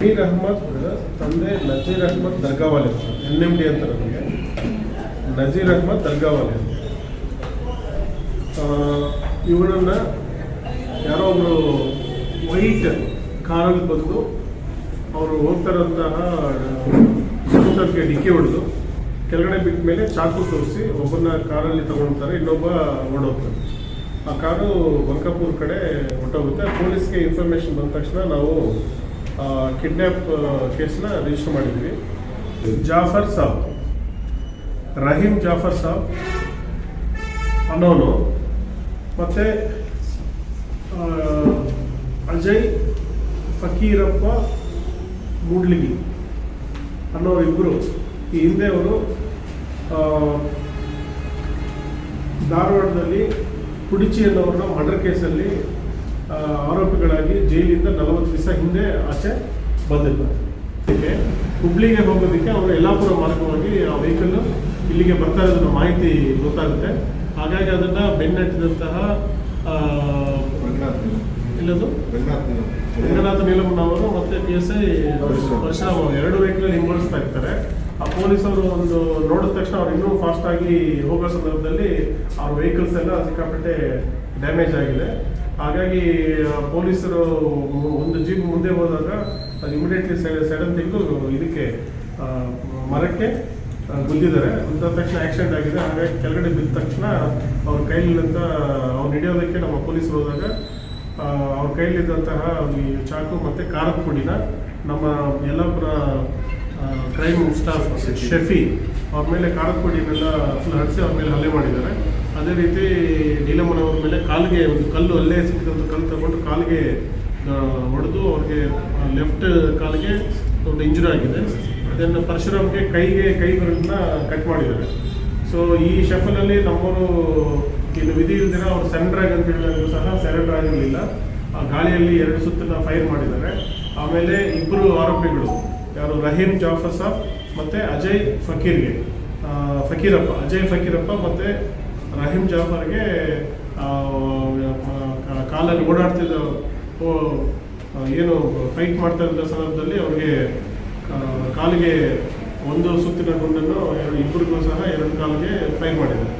ನಜೀರ್ ಅಹ್ಮದ್ ತಂದೆ ನಜೀರ್ ಅಹ್ಮದ್ ದರ್ಗಾವಾಲೆ NMD ಅಂತ ನಮಗೆ ನಜೀರ್ ಅಹ್ಮದ್ ದರ್ಗಾವಾಲೆ ಇವರನ್ನು ಯಾರೋ ಒಬ್ಬರು ವೈಟ್ ಕಾರಲ್ಲಿ ಬಂದು ಅವರು ಹೋಗ್ತಾರಂತಹ ಸ್ಕೂಟರ್ಗೆ ಡಿಕ್ಕಿ ಹೊಡೆದು ಕೆಳಗಡೆ ಬಿಟ್ಟ ಮೇಲೆ ಚಾಕು ತೋರಿಸಿ ಒಬ್ಬನ ಕಾರಲ್ಲಿ ತಗೊಳ್ತಾರೆ, ಇನ್ನೊಬ್ಬ ಓಡೋಗ್ತಾರೆ. ಆ ಕಾರು ಬಂಕಾಪುರ್ ಕಡೆ ಹೊಟ್ಟೋಗುತ್ತೆ. ಪೊಲೀಸ್ಗೆ ಇನ್ಫಾರ್ಮೇಷನ್ ಬಂದ ತಕ್ಷಣ ನಾವು ಕಿಡ್ನ್ಯಾಪ್ ಕೇಸನ್ನ ರಿಜಿಸ್ಟರ್ ಮಾಡಿದ್ವಿ. ಜಾಫರ್ ಸಾಬ್, ರಹೀಮ್ ಜಾಫರ್ ಸಾಬ್ ಅನ್ನೋನು ಮತ್ತು ಅಜಯ್ ಫಕೀರಪ್ಪ ಮೂಡ್ಲಿಗಿ ಅನ್ನೋರಿಬ್ಬರು ಈ ಹಿಂದೆ ಅವರು ಧಾರವಾಡದಲ್ಲಿ ಕುಡಿಚಿ ಅನ್ನೋರನ್ನ ಮರ್ಡರ್ ಕೇಸಲ್ಲಿ ಆರೋಪಿಗಳಾಗಿ ಜೈಲಿಂದ 40 ದಿವಸ ಹಿಂದೆ ಆಚೆ ಬಂದಿದ್ದಾರೆ. ಹುಬ್ಳಿಗೆ ಹೋಗೋದಕ್ಕೆ ಅವರು ಯಲ್ಲಾಪುರ ಮಾರ್ಗವಾಗಿ ಆ ವೆಹಿಕಲ್ ಇಲ್ಲಿಗೆ ಬರ್ತಾ ಇರೋದನ್ನ ಮಾಹಿತಿ ಗೊತ್ತಾಗುತ್ತೆ. ಹಾಗಾಗಿ ಅದನ್ನು ಬೆನ್ನಟ್ಟಿದಂತಹ ಇಲ್ಲದು ರಂಗನಾಥ ನೀಲಮ್ಮನವರು ಮತ್ತು PSI ಪರಶುರಾಮ್ ಎರಡು ವೆಹಿಕಲ್ ಹಿಂಬಾಲಿಸ್ತಾ ಇರ್ತಾರೆ. ಆ ಪೊಲೀಸರು ಒಂದು ನೋಡಿದ ತಕ್ಷಣ ಅವ್ರು ಇನ್ನೂ ಫಾಸ್ಟಾಗಿ ಹೋಗೋ ಸಂದರ್ಭದಲ್ಲಿ ಅವ್ರ ವೆಹಿಕಲ್ಸ್ ಎಲ್ಲ ಸಿಕ್ಕಾಪಟ್ಟೆ ಡ್ಯಾಮೇಜ್ ಆಗಿದೆ. ಹಾಗಾಗಿ ಪೊಲೀಸರು ಒಂದು ಜೀಪ್ ಮುಂದೆ ಹೋದಾಗ ಅದು ಇಮಿಡಿಯೇಟ್ಲಿ ಸಡನ್ ತೆಗೆದು ಇದಕ್ಕೆ ಮರಕ್ಕೆ ಗುದ್ದಿದ್ದಾರೆ. ಗುದ್ದ ತಕ್ಷಣ ಆಕ್ಸಿಡೆಂಟ್ ಆಗಿದೆ. ಹಾಗಾಗಿ ಕೆಳಗಡೆ ಬಿದ್ದ ತಕ್ಷಣ ಅವ್ರ ಕೈಲಿದ್ದಂಥ ಅವ್ರು ಹಿಡಿಯೋದಕ್ಕೆ ನಮ್ಮ ಪೊಲೀಸರು ಹೋದಾಗ ಅವ್ರ ಕೈಲಿದ್ದಂತಹ ಈ ಚಾಕು ಮತ್ತು ಖಾರದ ಪುಡಿನ ನಮ್ಮ ಯಲ್ಲಾಪುರ ಕ್ರೈಮ್ ಸ್ಟಾಫ್ ಶಫಿ ಅವ್ರ ಮೇಲೆ ಖಾರದ ಪುಡಿನೆಲ್ಲ ಫುಲ್ ಹಡಿಸಿ ಅವ್ರ ಮೇಲೆ ಹಲ್ಲೆ ಮಾಡಿದ್ದಾರೆ. ಅದೇ ರೀತಿ ನೀಲಮ್ಮನವ್ರ ಮೇಲೆ ಕಾಲಿಗೆ ಒಂದು ಕಲ್ಲು ಅಲ್ಲೇ ಸಿಕ್ಕಿದಂಥ ಕಲ್ಲು ತಗೊಂಡು ಕಾಲಿಗೆ ಹೊಡೆದು ಅವ್ರಿಗೆ ಲೆಫ್ಟ್ ಕಾಲಿಗೆ ಒಂದು ಇಂಜುರಿ ಆಗಿದೆ. ಅದನ್ನು ಪರಶುರಾಮ್ಗೆ ಕೈ ಬೆರಳನ್ನ ಕಟ್ ಮಾಡಿದ್ದಾರೆ. ಸೊ ಈ ಶಫಲಲ್ಲಿ ನಮ್ಮವರು ಇನ್ನು ವಿಧಿ ಇಲ್ದಿರ ಅವರು ಸರೆಂಡರ್ ಆಗಿ ಅಂತ ಹೇಳಿದ್ರು ಸಹ ಸರೆಂಡರ್ ಆಗಿರಲಿಲ್ಲ. ಆ ಗಾಳಿಯಲ್ಲಿ 2 ಸುತ್ತನ್ನ ಫೈರ್ ಮಾಡಿದ್ದಾರೆ. ಆಮೇಲೆ ಇಬ್ಬರು ಆರೋಪಿಗಳು ಯಾರು ರಹೀಮ್ ಜಾಫರ್ ಸಾಬ್ ಮತ್ತು ಅಜಯ್ ಫಕೀರಪ್ಪ ಮತ್ತು ರಹೀಮ್ ಜಾಫರ್ಗೆ ಕಾಲಲ್ಲಿ ಓಡಾಡ್ತಿದ್ದ ಏನು ಫೈಟ್ ಮಾಡ್ತಾ ಇದ್ದ ಸಂದರ್ಭದಲ್ಲಿ ಅವ್ರಿಗೆ ಕಾಲಿಗೆ ಒಂದು ಸುತ್ತಿನ ಗುಂಡನ್ನು ಇಬ್ಬರಿಗೂ ಸಹ 2 ಕಾಲಿಗೆ ಫೈರ್ ಮಾಡಿದ್ದಾರೆ.